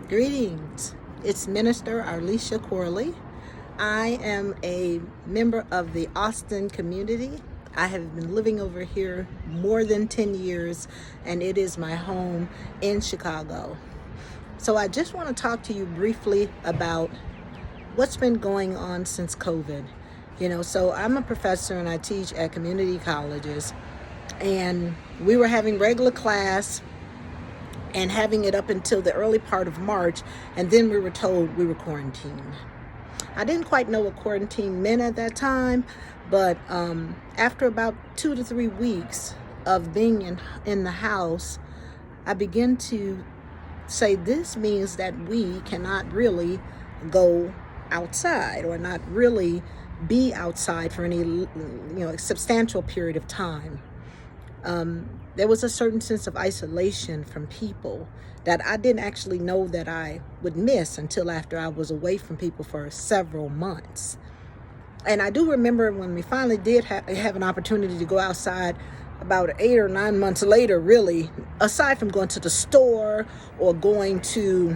Greetings. It's Minister 𝗪𝙗 𝗪𝐿𝐴. I am a member of the Austin community. I have been living over here more than 10 years, and it is my home in Chicago. So I just want to talk to you briefly about what's been going on since COVID. So I'm a professor and I teach at community colleges, and we were having regular class and having it up until the early part of March, and then we were told we were quarantined. I didn't quite know what quarantine meant at that time, but after about 2 to 3 weeks of being in the house, I began to say this means that we cannot really go outside or not really be outside for any substantial period of time. There was a certain sense of isolation from people that I didn't actually know that I would miss until after I was away from people for several months. And I do remember when we finally did have an opportunity to go outside about 8 or 9 months later, really, aside from going to the store or going to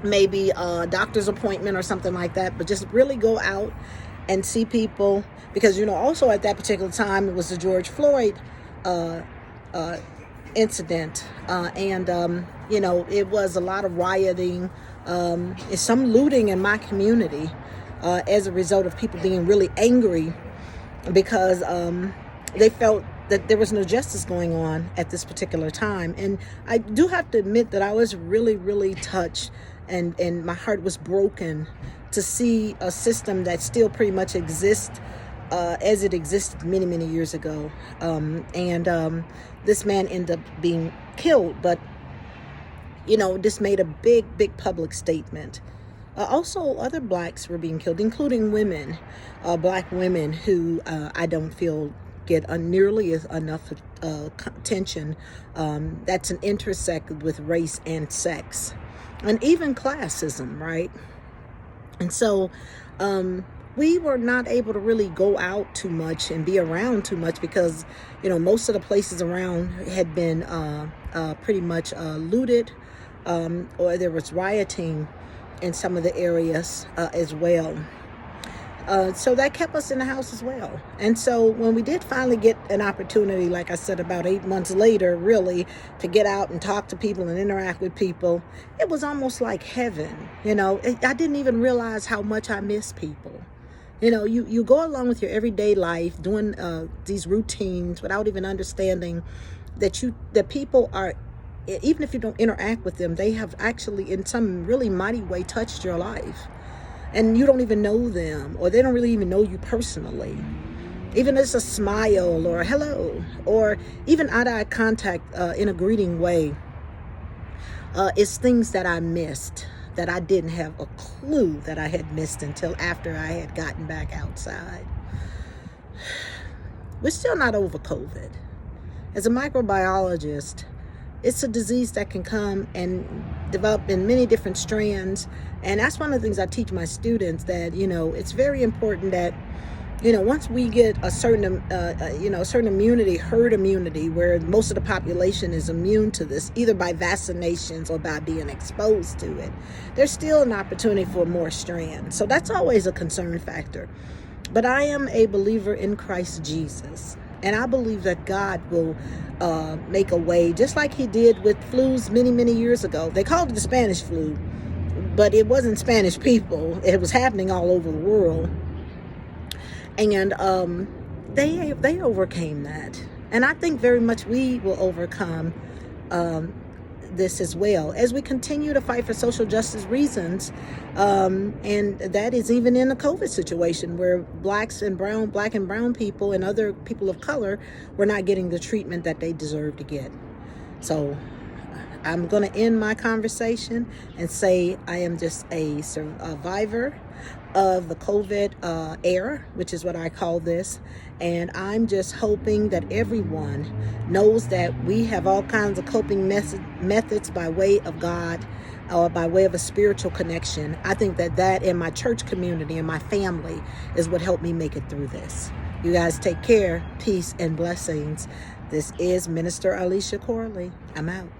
maybe a doctor's appointment or something like that, but just really go out and see people. Because, also at that particular time, it was the George Floyd incident, and it was a lot of rioting, some looting in my community as a result of people being really angry because they felt that there was no justice going on at this particular time. And I do have to admit that I was really, really touched, and my heart was broken to see a system that still pretty much exists as it existed many, many years ago. This man ended up being killed, but, this made a big, big public statement. Also, other blacks were being killed, including women, black women who I don't feel get nearly enough attention. That's an intersect with race and sex, and even classism, right? And so, we were not able to really go out too much and be around too much because, most of the places around had been pretty much looted, or there was rioting in some of the areas as well. So that kept us in the house as well. And so when we did finally get an opportunity, like I said, about 8 months later, really, to get out and talk to people and interact with people, it was almost like heaven. I didn't even realize how much I miss people. You go along with your everyday life doing these routines without even understanding that people are, even if you don't interact with them, they have actually in some really mighty way touched your life. And you don't even know them, or they don't really even know you personally. Even as a smile or a hello, or even eye-to-eye contact in a greeting way is things that I missed, that I didn't have a clue that I had missed until after I had gotten back outside. We're still not over COVID. As a microbiologist, it's a disease that can come and develop in many different strands. And that's one of the things I teach my students, that, it's very important that, once we get a certain, certain immunity, herd immunity, where most of the population is immune to this, either by vaccinations or by being exposed to it, there's still an opportunity for more strands. So that's always a concern factor. But I am a believer in Christ Jesus. And I believe that God will make a way, just like he did with flus many, many years ago. They called it the Spanish flu, but it wasn't Spanish people. It was happening all over the world. And they overcame that. And I think very much we will overcome this as well, as we continue to fight for social justice reasons. And that is even in the COVID situation, where black and brown people and other people of color were not getting the treatment that they deserve to get. So I'm going to end my conversation and say I am just a survivor of the COVID era, which is what I call this. And I'm just hoping that everyone knows that we have all kinds of coping methods by way of God, or by way of a spiritual connection. I think that in my church community and my family is what helped me make it through this. You guys take care. Peace and blessings. This is Minister 𝗪𝙗 𝗪𝐿𝐴. I'm out.